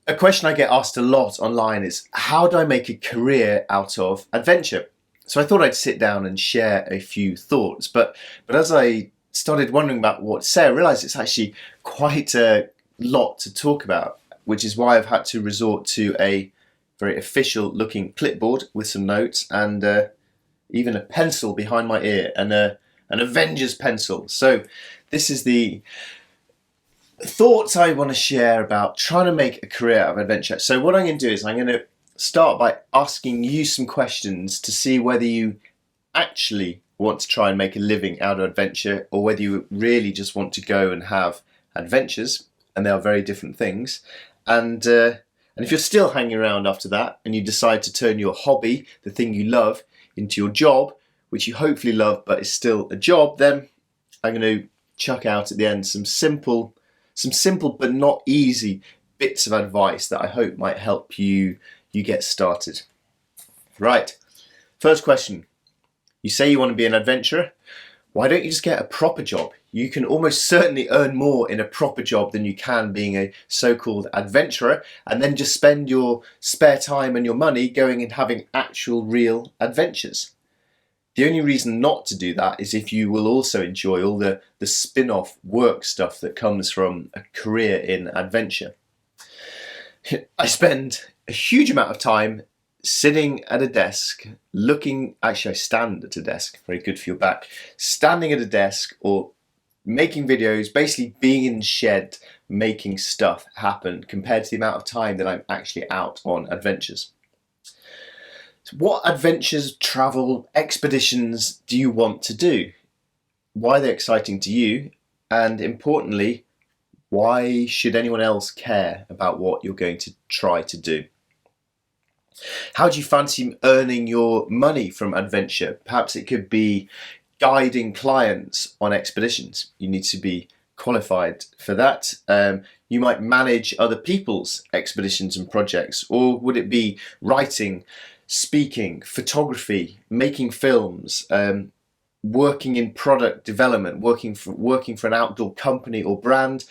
A question I get asked a lot online is, how do I make a career out of adventure? So I thought I'd sit down and share a few thoughts, but as I started wondering about what to say, I realised it's actually quite a lot to talk about, which is why I've had to resort to a very official looking clipboard with some notes and even a pencil behind my ear and an Avengers pencil. So this is the thoughts I want to share about trying to make a career out of adventure. So what I'm going to do is I'm going to start by asking you some questions to see whether you actually want to try and make a living out of adventure, or whether you really just want to go and have adventures, and they are very different things. And if you're still hanging around after that and you decide to turn your hobby, the thing you love, into your job, which you hopefully love but is still a job, then I'm going to chuck out at the end some simple but not easy bits of advice that I hope might help you get started. Right, first question. You say you want to be an adventurer. Why don't you just get a proper job? You can almost certainly earn more in a proper job than you can being a so-called adventurer, and then just spend your spare time and your money going and having actual real adventures. The only reason not to do that is if you will also enjoy all the spin-off work stuff that comes from a career in adventure. I spend a huge amount of time sitting at a desk I stand at a desk, very good for your back, standing at a desk or making videos, basically being in the shed, making stuff happen compared to the amount of time that I'm actually out on adventures. So what adventures, travel, expeditions do you want to do? Why are they exciting to you? And importantly, why should anyone else care about what you're going to try to do? How do you fancy earning your money from adventure? Perhaps it could be guiding clients on expeditions. You need to be qualified for that. You might manage other people's expeditions and projects, or would it be writing, speaking, photography, making films, working in product development, working for an outdoor company or brand,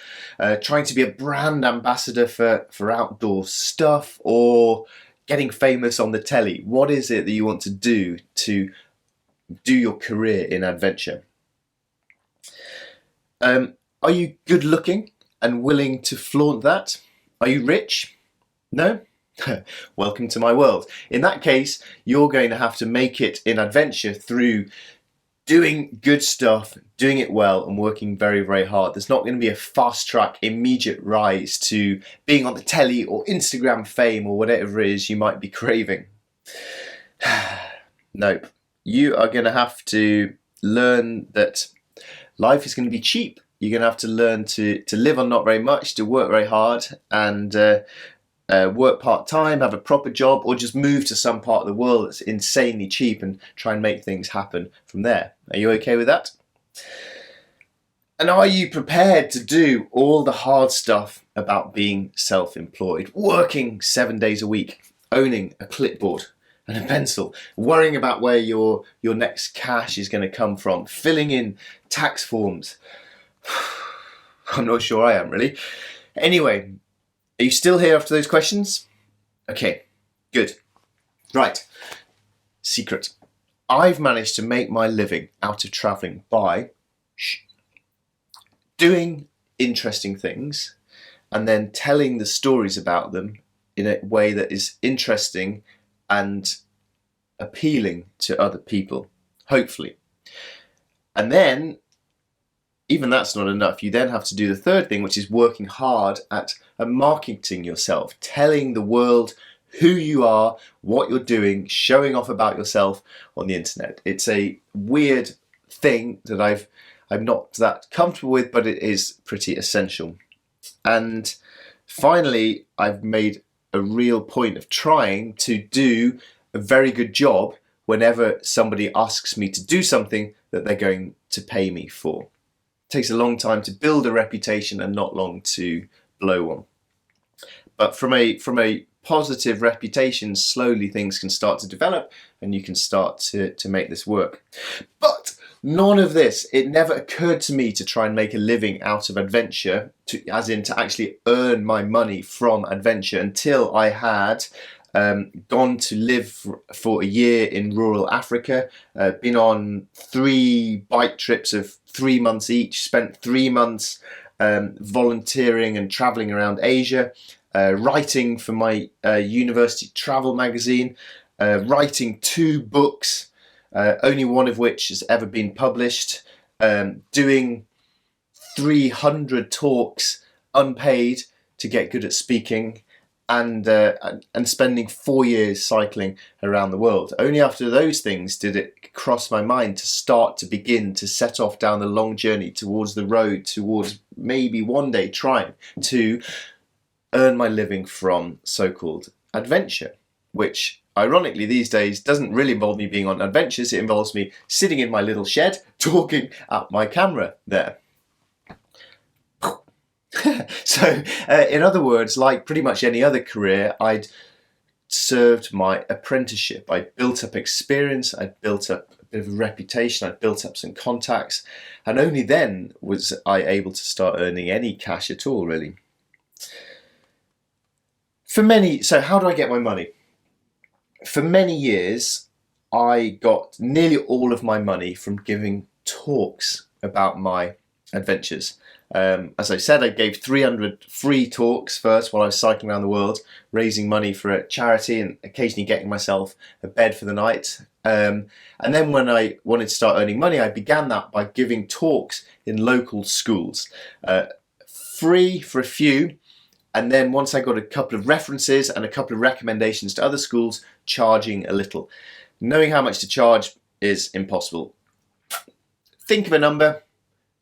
trying to be a brand ambassador for outdoor stuff, or getting famous on the telly? What is it that you want to do your career in adventure? Are you good looking and willing to flaunt that? Are you rich? No? Welcome to my world. In that case, you're going to have to make it in adventure through doing good stuff, doing it well, and working very, very hard. There's not going to be a fast track, immediate rise to being on the telly or Instagram fame or whatever it is you might be craving. Nope. You are going to have to learn that life is going to be cheap. You're going to have to learn to live on not very much, to work very hard, and work part-time, have a proper job, or just move to some part of the world that's insanely cheap and try and make things happen from there. Are you okay with that? And are you prepared to do all the hard stuff about being self-employed, working 7 days a week, owning a clipboard and a pencil, worrying about where your next cash is going to come from, filling in tax forms? I'm not sure I am, really. Anyway, are you still here after those questions? Okay, good. Right, secret. I've managed to make my living out of travelling by doing interesting things and then telling the stories about them in a way that is interesting and appealing to other people, hopefully. And then, even that's not enough, you then have to do the third thing, which is working hard at marketing yourself, telling the world who you are, what you're doing, showing off about yourself on the internet. It's a weird thing that I'm not that comfortable with, but it is pretty essential. And finally, I've made a real point of trying to do a very good job whenever somebody asks me to do something that they're going to pay me for. It takes a long time to build a reputation and not long to blow one. But from a positive reputation, slowly things can start to develop and you can start to make this work. But None of this. It never occurred to me to try and make a living out of adventure, as in to actually earn my money from adventure, until I had gone to live for a year in rural Africa, been on 3 bike trips of 3 months each, spent 3 months volunteering and traveling around Asia, writing for my university travel magazine, writing 2 books, only one of which has ever been published, doing 300 talks unpaid to get good at speaking, and spending 4 years cycling around the world. Only after those things did it cross my mind to begin to set off down the long journey towards the road, towards maybe one day trying to earn my living from so-called adventure, which ironically these days doesn't really involve me being on adventures. It involves me sitting in my little shed talking at my camera there. So in other words, like pretty much any other career, I'd served my apprenticeship. I built up experience, I built up a bit of a reputation, I built up some contacts, and only then was I able to start earning any cash at all, really. So how do I get my money? For many years, I got nearly all of my money from giving talks about my adventures. As I said, I gave 300 free talks first while I was cycling around the world, raising money for a charity and occasionally getting myself a bed for the night. And then when I wanted to start earning money, I began that by giving talks in local schools, free for a few. And then once I got a couple of references and a couple of recommendations to other schools, charging a little. Knowing how much to charge is impossible. Think of a number,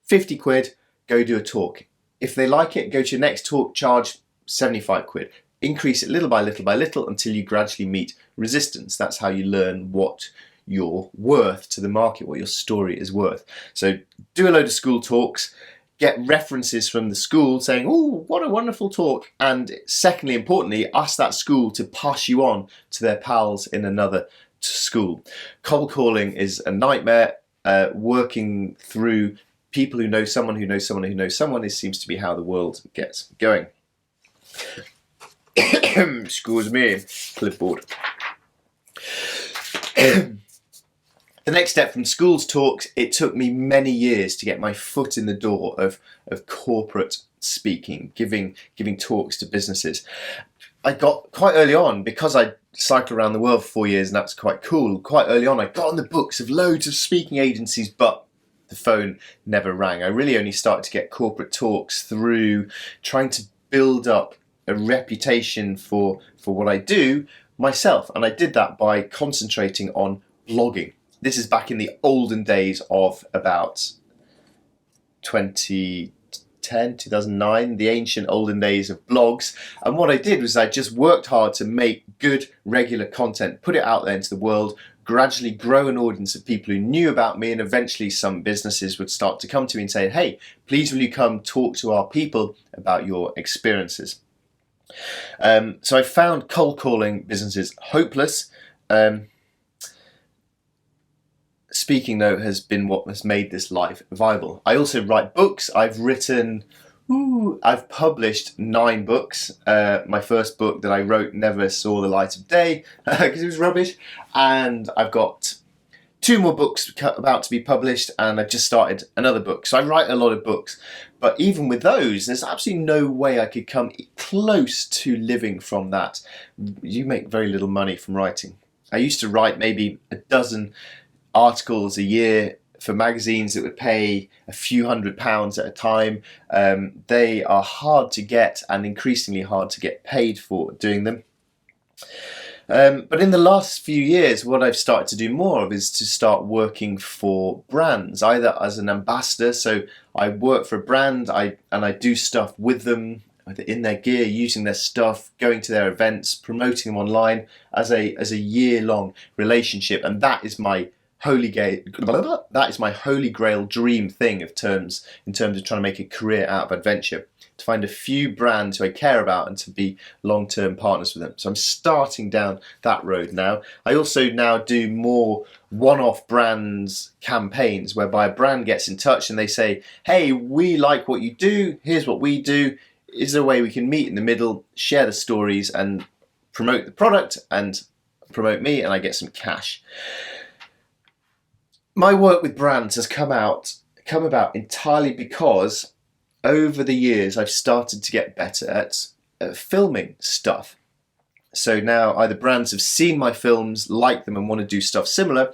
50 quid, go do a talk. If they like it, go to your next talk, charge 75 quid. Increase it little by little by little until you gradually meet resistance. That's how you learn what you're worth to the market, what your story is worth. So do a load of school talks, get references from the school saying, oh, what a wonderful talk. And secondly, importantly, ask that school to pass you on to their pals in another school. Cold calling is a nightmare. Working through people who know someone who knows someone who knows someone seems to be how the world gets going. Excuse me, clipboard. The next step from schools talks, it took me many years to get my foot in the door of corporate speaking, giving talks to businesses. I got quite early on, because I cycled around the world for 4 years and that's quite cool, quite early on I got on the books of loads of speaking agencies, but the phone never rang. I really only started to get corporate talks through trying to build up a reputation for what I do myself, and I did that by concentrating on blogging. This is back in the olden days of about 2010, 2009, the ancient olden days of blogs. And what I did was I just worked hard to make good, regular content, put it out there into the world, gradually grow an audience of people who knew about me, and eventually some businesses would start to come to me and say, hey, please will you come talk to our people about your experiences. So I found cold calling businesses hopeless. Speaking, though, has been what has made this life viable. I also write books. I've published 9 books. My first book that I wrote never saw the light of day because it was rubbish. And I've got 2 more books about to be published, and I've just started another book. So I write a lot of books. But even with those, there's absolutely no way I could come close to living from that. You make very little money from writing. I used to write maybe a dozen articles a year for magazines that would pay a few £100s at a time. They are hard to get and increasingly hard to get paid for doing them. But in the last few years, what I've started to do more of is to start working for brands, either as an ambassador. So I work for a brand and I do stuff with them, either in their gear, using their stuff, going to their events, promoting them online as a year-long relationship. And that is my holy grail dream thing in terms of trying to make a career out of adventure. to find a few brands who I care about and to be long-term partners with them. So I'm starting down that road now. I also now do more one-off brands campaigns whereby a brand gets in touch and they say, hey, we like what you do, here's what we do, is there a way we can meet in the middle, share the stories and promote the product and promote me, and I get some cash. My work with brands has come about entirely because over the years I've started to get better at filming stuff. So now either brands have seen my films, like them and want to do stuff similar,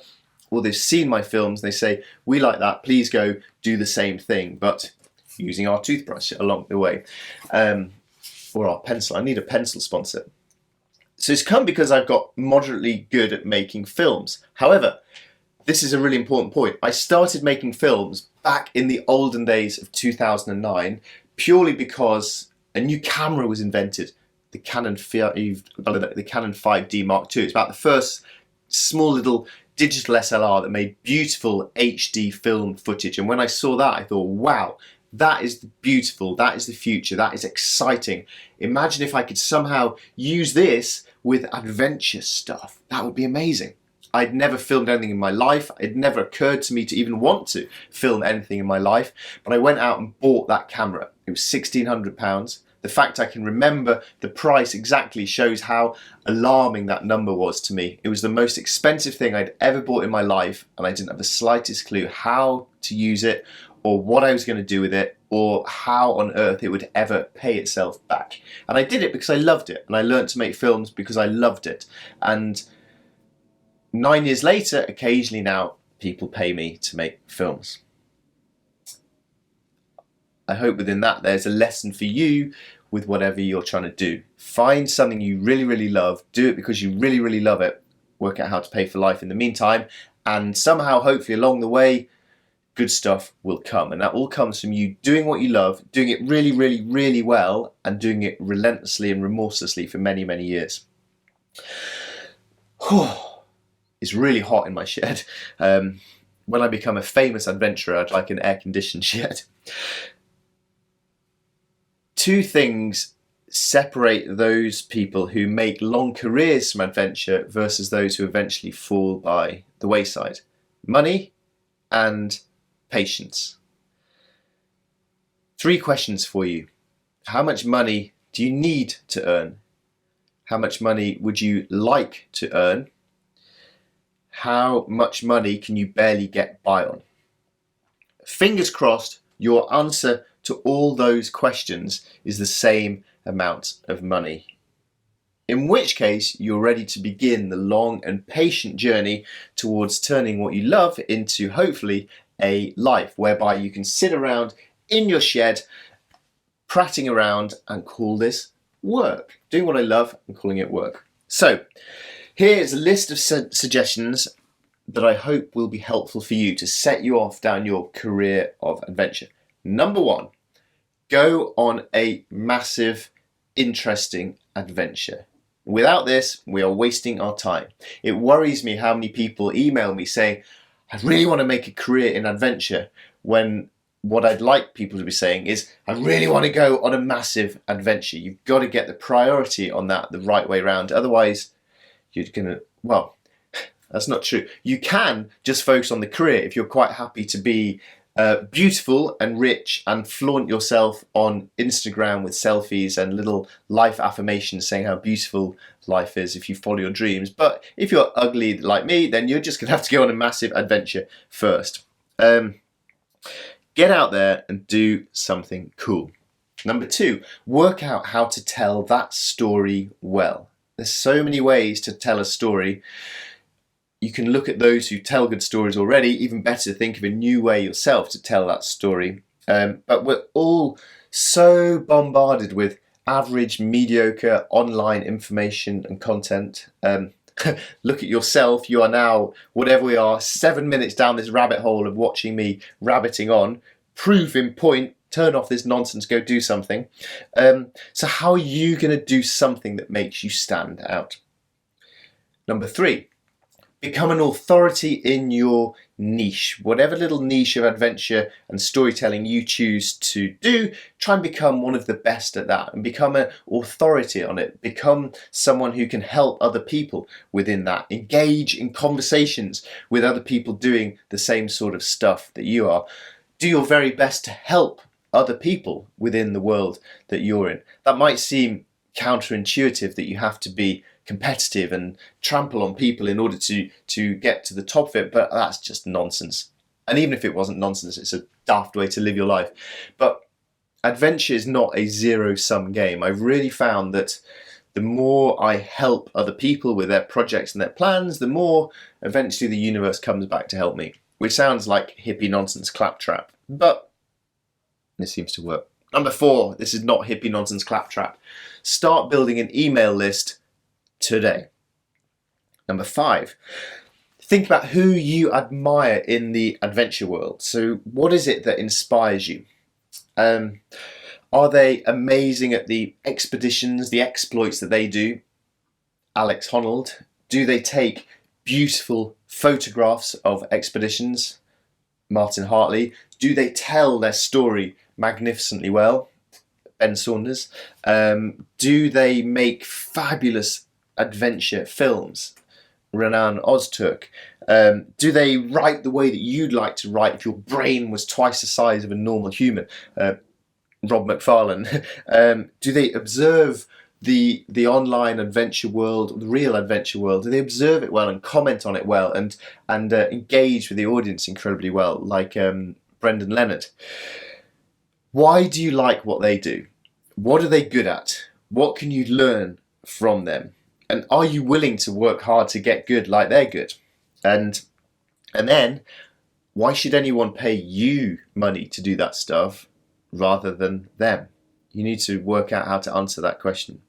or they've seen my films and they say, we like that, please go do the same thing, but using our toothbrush along the way, or our pencil. I need a pencil sponsor. So it's come because I've got moderately good at making films. However, this is a really important point. I started making films back in the olden days of 2009 purely because a new camera was invented, the Canon 5D Mark II. It's about the first small little digital SLR that made beautiful HD film footage. And when I saw that, I thought, wow, that is beautiful, that is the future, that is exciting. Imagine if I could somehow use this with adventure stuff. That would be amazing. I'd never filmed anything in my life. It never occurred to me to even want to film anything in my life. But I went out and bought that camera. It was £1,600. The fact I can remember the price exactly shows how alarming that number was to me. It was the most expensive thing I'd ever bought in my life, and I didn't have the slightest clue how to use it or what I was going to do with it or how on earth it would ever pay itself back. And I did it because I loved it, and I learned to make films because I loved it. And 9 years later, occasionally now, people pay me to make films. I hope within that there's a lesson for you with whatever you're trying to do. Find something you really, really love, do it because you really, really love it, work out how to pay for life in the meantime, and somehow, hopefully along the way, good stuff will come. And that all comes from you doing what you love, doing it really, really, really well, and doing it relentlessly and remorselessly for many, many years. It's really hot in my shed. When I become a famous adventurer, I'd like an air-conditioned shed. Two things separate those people who make long careers from adventure versus those who eventually fall by the wayside. Money and patience. 3 questions for you. How much money do you need to earn? How much money would you like to earn? How much money can you barely get by on? Fingers crossed, your answer to all those questions is the same amount of money. In which case, you're ready to begin the long and patient journey towards turning what you love into, hopefully, a life whereby you can sit around in your shed, prattling around and call this work. Doing what I love and calling it work. So, here's a list of suggestions that I hope will be helpful for you to set you off down your career of adventure. Number 1, go on a massive, interesting adventure. Without this, we are wasting our time. It worries me how many people email me saying, I really want to make a career in adventure, when what I'd like people to be saying is, I really want to go on a massive adventure. You've got to get the priority on that the right way around. Otherwise, you're going to, well, that's not true. You can just focus on the career if you're quite happy to be beautiful and rich and flaunt yourself on Instagram with selfies and little life affirmations saying how beautiful life is if you follow your dreams. But if you're ugly like me, then you're just going to have to go on a massive adventure first. Get out there and do something cool. Number 2, work out how to tell that story well. There's so many ways to tell a story. You can look at those who tell good stories already. Even better, think of a new way yourself to tell that story. But we're all so bombarded with average, mediocre online information and content. Look at yourself. You are now, whatever we are, 7 minutes down this rabbit hole of watching me rabbiting on. Proof in point. Turn off this nonsense, go do something. So how are you going to do something that makes you stand out? Number 3, Become an authority in your niche. Whatever little niche of adventure and storytelling you choose to do, try and become one of the best at that and become an authority on it. Become someone who can help other people within that. Engage in conversations with other people doing the same sort of stuff that you are. Do your very best to help other people within the world that you're in. That might seem counterintuitive, that you have to be competitive and trample on people in order to get to the top of it, but that's just nonsense. And even if it wasn't nonsense, it's a daft way to live your life. But adventure is not a zero-sum game. I've really found that the more I help other people with their projects and their plans, the more eventually the universe comes back to help me, which sounds like hippie nonsense claptrap, but it seems to work. Number 4, this is not hippie nonsense claptrap. Start building an email list today. Number 5, think about who you admire in the adventure world. So what is it that inspires you? Are they amazing at the expeditions, the exploits that they do? Alex Honnold. Do they take beautiful photographs of expeditions? Martin Hartley. Do they tell their story magnificently well? Ben Saunders. Do they make fabulous adventure films? Renan Ozturk. Do they write the way that you'd like to write if your brain was twice the size of a normal human? Rob McFarlane. Do they observe the online adventure world, the real adventure world? Do they observe it well and comment on it well and engage with the audience incredibly well, like Brendan Leonard? Why do you like what they do? What are they good at? What can you learn from them? And are you willing to work hard to get good like they're good? And then, why should anyone pay you money to do that stuff rather than them? You need to work out how to answer that question.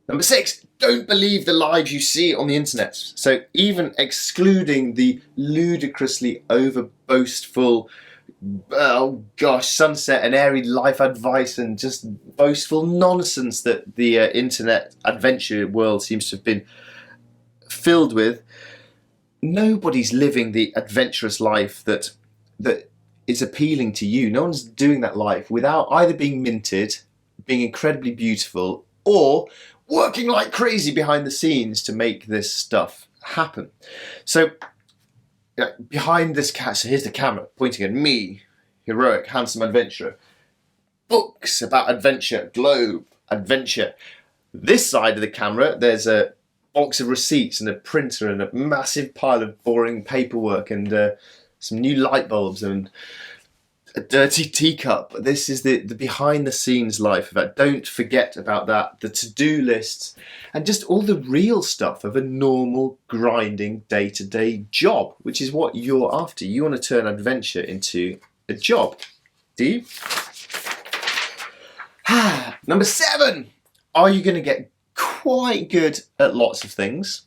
Number 6, don't believe the lies you see on the internet. So even excluding the ludicrously over boastful, oh gosh, sunset and airy life advice and just boastful nonsense that the internet adventure world seems to have been filled with, nobody's living the adventurous life that is appealing to you. No one's doing that life without either being minted, being incredibly beautiful, or working like crazy behind the scenes to make this stuff happen. So behind this so here's the camera pointing at me, heroic, handsome adventurer. Books about adventure, globe, adventure. This side of the camera, there's a box of receipts and a printer and a massive pile of boring paperwork and some new light bulbs and a dirty teacup. This is the behind the scenes life of that. Don't forget about that. The to-do lists and just all the real stuff of a normal grinding day-to-day job, which is what you're after. You want to turn adventure into a job. Do you? Number 7, are you going to get quite good at lots of things,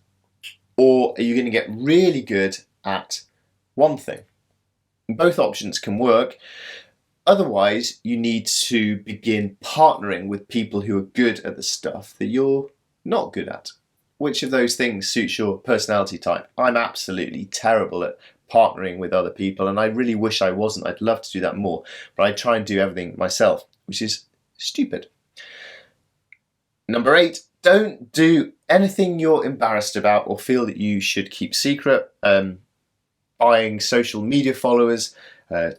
or are you going to get really good at one thing? Both options can work. Otherwise, you need to begin partnering with people who are good at the stuff that you're not good at. Which of those things suits your personality type? I'm absolutely terrible at partnering with other people, and I really wish I wasn't. I'd love to do that more, but I try and do everything myself, which is stupid. Number 8, don't do anything you're embarrassed about or feel that you should keep secret. Buying social media followers,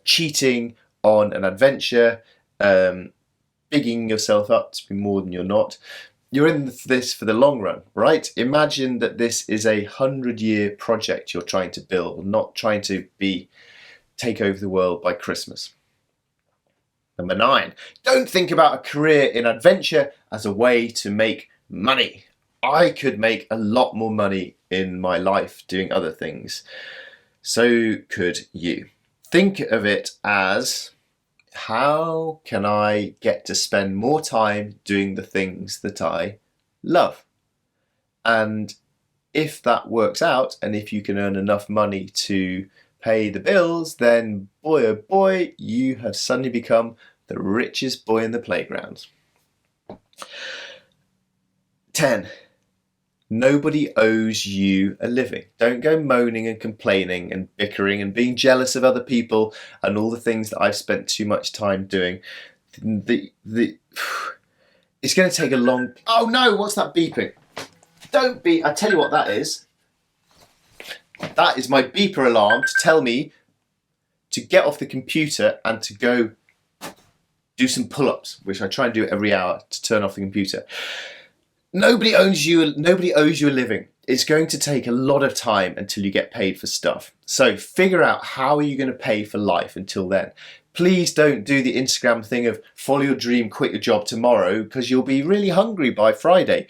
cheating on an adventure, bigging yourself up to be more than you're not. You're in this for the long run, right? Imagine that this is a 100-year project you're trying to build, not trying to take over the world by Christmas. Number 9, don't think about a career in adventure as a way to make money. I could make a lot more money in my life doing other things. So could you. Think of it as, how can I get to spend more time doing the things that I love? And if that works out, and if you can earn enough money to pay the bills, then boy oh boy, you have suddenly become the richest boy in the playground. 10. Nobody owes you a living. Don't go moaning and complaining and bickering and being jealous of other people and all the things that I've spent too much time doing. It's going to take a long... Oh no, what's that beeping? Don't beep. I tell you what that is. That is my beeper alarm to tell me to get off the computer and to go do some pull-ups, which I try and do every hour to turn off the computer. Nobody owes you a living. It's going to take a lot of time until you get paid for stuff. So figure out how are you going to pay for life until then. Please don't do the Instagram thing of follow your dream, quit your job tomorrow, because you'll be really hungry by Friday.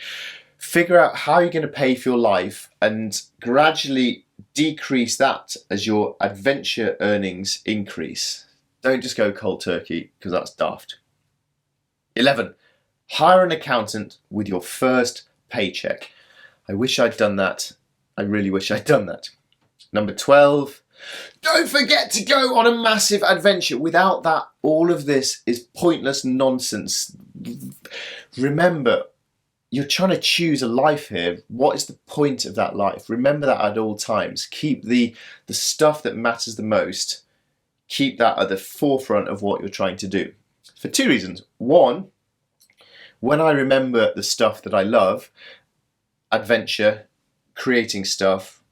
Figure out how you're going to pay for your life and gradually decrease that as your adventure earnings increase. Don't just go cold turkey, because that's daft. 11. Hire an accountant with your first paycheck. I wish I'd done that. I really wish I'd done that. Number 12. Don't forget to go on a massive adventure. Without that, all of this is pointless nonsense. Remember, you're trying to choose a life here. What is the point of that life? Remember that at all times. Keep the stuff that matters the most, keep that at the forefront of what you're trying to do. For two reasons. One, when I remember the stuff that I love, adventure, creating stuff,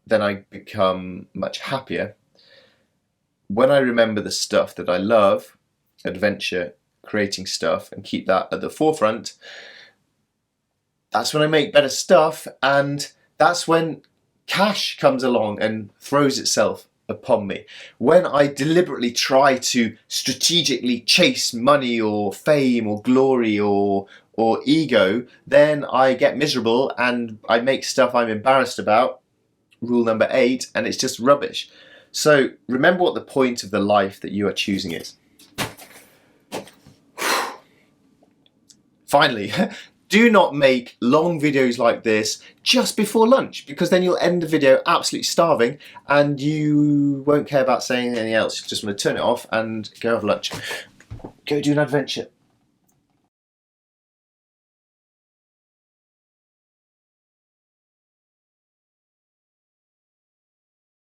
then I become much happier. When I remember the stuff that I love, adventure, creating stuff, and keep that at the forefront, that's when I make better stuff, and that's when cash comes along and throws itself upon me. When I deliberately try to strategically chase money or fame or glory or ego, then I get miserable and I make stuff I'm embarrassed about. Rule number 8, and it's just rubbish. So remember what the point of the life that you are choosing is. Finally, do not make long videos like this just before lunch, because then you'll end the video absolutely starving and you won't care about saying anything else. You just want to turn it off and go have lunch. Go do an adventure.